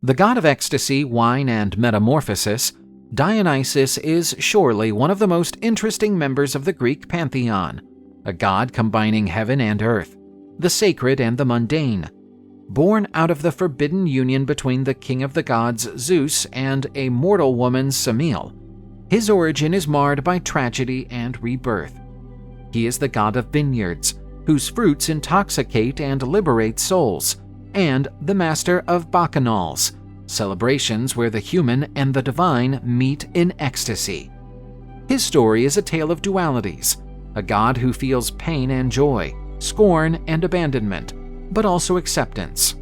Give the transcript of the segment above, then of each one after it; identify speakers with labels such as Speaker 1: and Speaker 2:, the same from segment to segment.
Speaker 1: The god of ecstasy, wine, and metamorphosis, Dionysus is surely one of the most interesting members of the Greek pantheon, a god combining heaven and earth, the sacred and the mundane. Born out of the forbidden union between the king of the gods Zeus and a mortal woman Semele, his origin is marred by tragedy and rebirth. He is the god of vineyards, whose fruits intoxicate and liberate souls, and the master of bacchanals, celebrations where the human and the divine meet in ecstasy. His story is a tale of dualities, a god who feels pain and joy, scorn and abandonment, but also acceptance,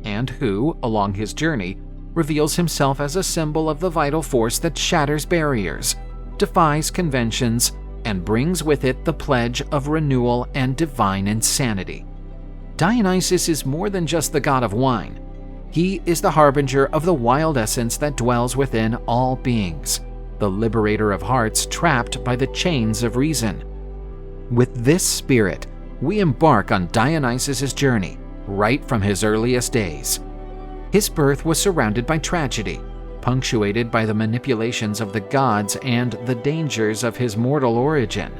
Speaker 1: and who, along his journey, reveals himself as a symbol of the vital force that shatters barriers, defies conventions, and brings with it the pledge of renewal and divine insanity. Dionysus is more than just the god of wine. He is the harbinger of the wild essence that dwells within all beings, the liberator of hearts trapped by the chains of reason. With this spirit, we embark on Dionysus's journey, right from his earliest days. His birth was surrounded by tragedy, punctuated by the manipulations of the gods and the dangers of his mortal origin.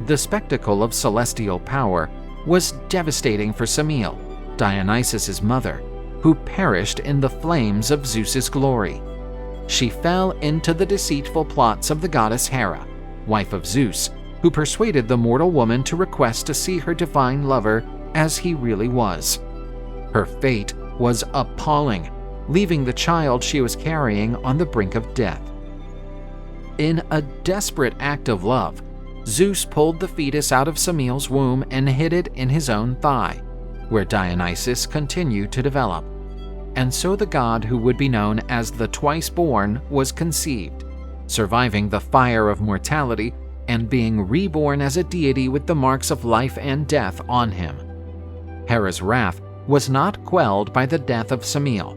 Speaker 1: The spectacle of celestial power was devastating for Semele, Dionysus's mother, who perished in the flames of Zeus's glory. She fell into the deceitful plots of the goddess Hera, wife of Zeus, who persuaded the mortal woman to request to see her divine lover as he really was. Her fate was appalling, leaving the child she was carrying on the brink of death. In a desperate act of love, Zeus pulled the fetus out of Semele's womb and hid it in his own thigh, where Dionysus continued to develop. And so the god who would be known as the Twice-Born was conceived, surviving the fire of mortality and being reborn as a deity with the marks of life and death on him. Hera's wrath was not quelled by the death of Semele.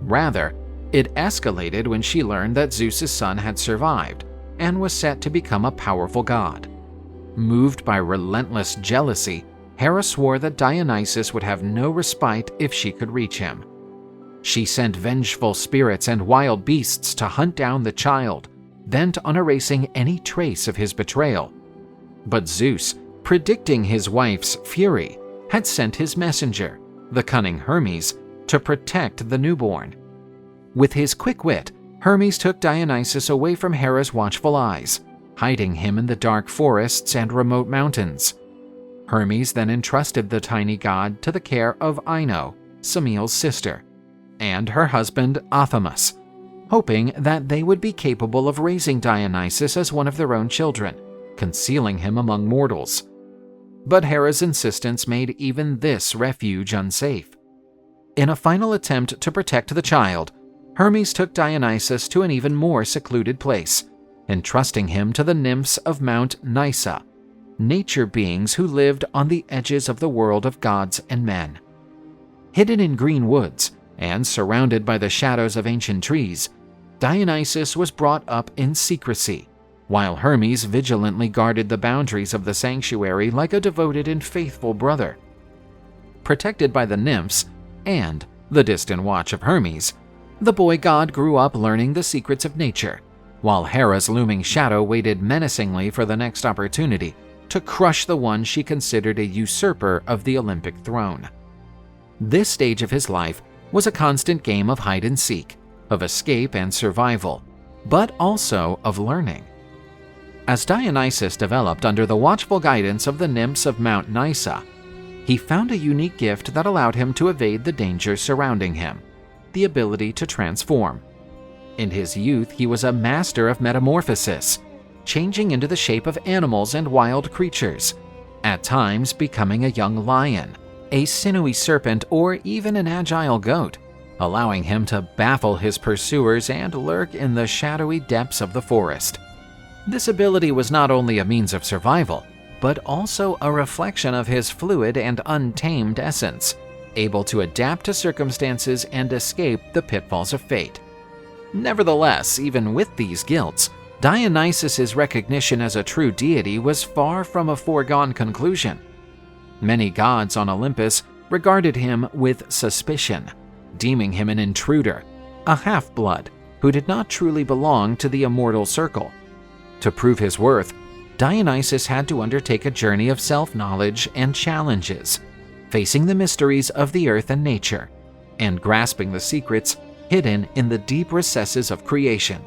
Speaker 1: Rather, it escalated when she learned that Zeus's son had survived and was set to become a powerful god. Moved by relentless jealousy, Hera swore that Dionysus would have no respite if she could reach him. She sent vengeful spirits and wild beasts to hunt down the child, bent on erasing any trace of his betrayal. But Zeus, predicting his wife's fury, had sent his messenger, the cunning Hermes, to protect the newborn. With his quick wit, Hermes took Dionysus away from Hera's watchful eyes, hiding him in the dark forests and remote mountains. Hermes then entrusted the tiny god to the care of Ino, Semele's sister, and her husband Athamas, hoping that they would be capable of raising Dionysus as one of their own children, concealing him among mortals. But Hera's insistence made even this refuge unsafe. In a final attempt to protect the child, Hermes took Dionysus to an even more secluded place, entrusting him to the nymphs of Mount Nysa, nature beings who lived on the edges of the world of gods and men. Hidden in green woods and surrounded by the shadows of ancient trees, Dionysus was brought up in secrecy, while Hermes vigilantly guarded the boundaries of the sanctuary like a devoted and faithful brother. Protected by the nymphs and the distant watch of Hermes, the boy god grew up learning the secrets of nature, while Hera's looming shadow waited menacingly for the next opportunity to crush the one she considered a usurper of the Olympic throne. This stage of his life was a constant game of hide and seek, of escape and survival, but also of learning. As Dionysus developed under the watchful guidance of the nymphs of Mount Nysa, he found a unique gift that allowed him to evade the dangers surrounding him: the ability to transform. In his youth, he was a master of metamorphosis, changing into the shape of animals and wild creatures, at times becoming a young lion, a sinewy serpent, or even an agile goat, allowing him to baffle his pursuers and lurk in the shadowy depths of the forest. This ability was not only a means of survival, but also a reflection of his fluid and untamed essence, able to adapt to circumstances and escape the pitfalls of fate. Nevertheless, even with these gilts, Dionysus's recognition as a true deity was far from a foregone conclusion. Many gods on Olympus regarded him with suspicion, deeming him an intruder, a half-blood who did not truly belong to the immortal circle. To prove his worth, Dionysus had to undertake a journey of self-knowledge and challenges, facing the mysteries of the earth and nature, and grasping the secrets hidden in the deep recesses of creation.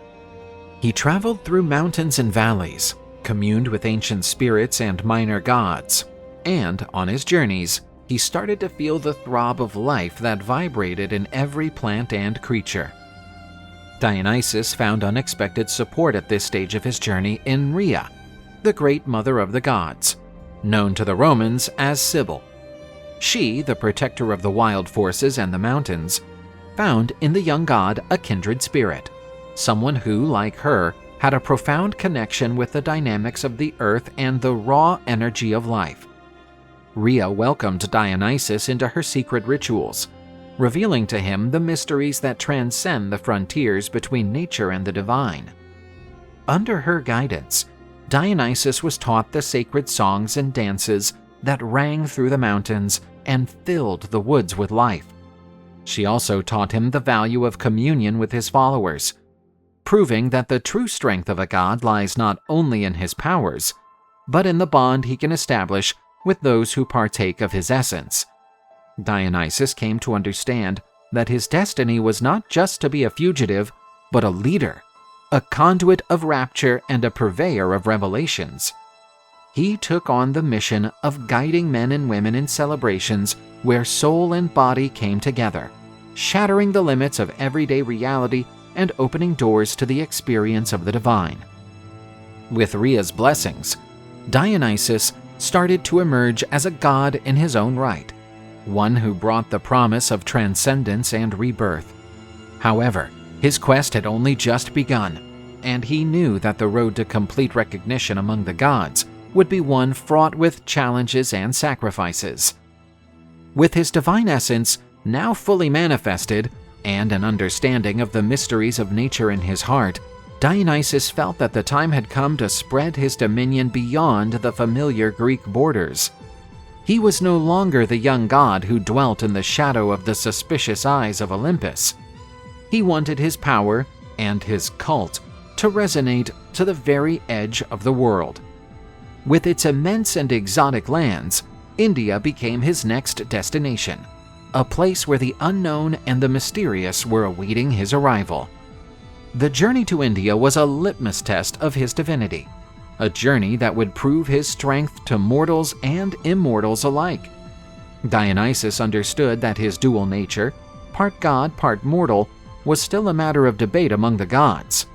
Speaker 1: He traveled through mountains and valleys, communed with ancient spirits and minor gods, and on his journeys, he started to feel the throb of life that vibrated in every plant and creature. Dionysus found unexpected support at this stage of his journey in Rhea, the great mother of the gods, known to the Romans as Sibyl. She, the protector of the wild forces and the mountains, found in the young god a kindred spirit, someone who, like her, had a profound connection with the dynamics of the earth and the raw energy of life. Rhea welcomed Dionysus into her secret rituals, revealing to him the mysteries that transcend the frontiers between nature and the divine. Under her guidance, Dionysus was taught the sacred songs and dances that rang through the mountains and filled the woods with life. She also taught him the value of communion with his followers, proving that the true strength of a god lies not only in his powers, but in the bond he can establish with those who partake of his essence. Dionysus came to understand that his destiny was not just to be a fugitive, but a leader, a conduit of rapture and a purveyor of revelations. He took on the mission of guiding men and women in celebrations where soul and body came together, shattering the limits of everyday reality and opening doors to the experience of the divine. With Rhea's blessings, Dionysus started to emerge as a god in his own right, one who brought the promise of transcendence and rebirth. However, his quest had only just begun, and he knew that the road to complete recognition among the gods would be one fraught with challenges and sacrifices. With his divine essence now fully manifested, and an understanding of the mysteries of nature in his heart, Dionysus felt that the time had come to spread his dominion beyond the familiar Greek borders. He was no longer the young god who dwelt in the shadow of the suspicious eyes of Olympus. He wanted his power and his cult to resonate to the very edge of the world. With its immense and exotic lands, India became his next destination, a place where the unknown and the mysterious were awaiting his arrival. The journey to India was a litmus test of his divinity, a journey that would prove his strength to mortals and immortals alike. Dionysus understood that his dual nature, part god, part mortal, was still a matter of debate among the gods.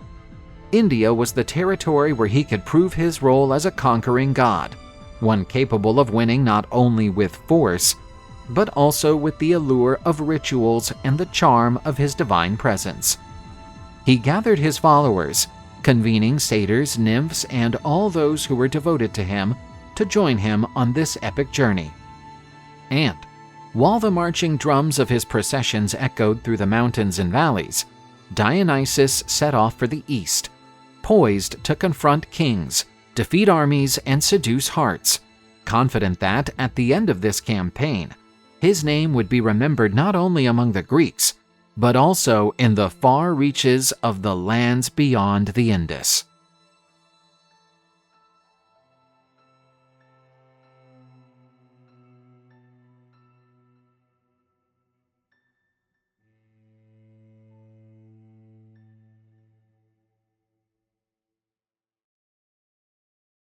Speaker 1: India was the territory where he could prove his role as a conquering god, one capable of winning not only with force, but also with the allure of rituals and the charm of his divine presence. He gathered his followers, convening satyrs, nymphs, and all those who were devoted to him to join him on this epic journey. And, while the marching drums of his processions echoed through the mountains and valleys, Dionysus set off for the east, poised to confront kings, defeat armies, and seduce hearts, confident that, at the end of this campaign, his name would be remembered not only among the Greeks, but also in the far reaches of the lands beyond the Indus.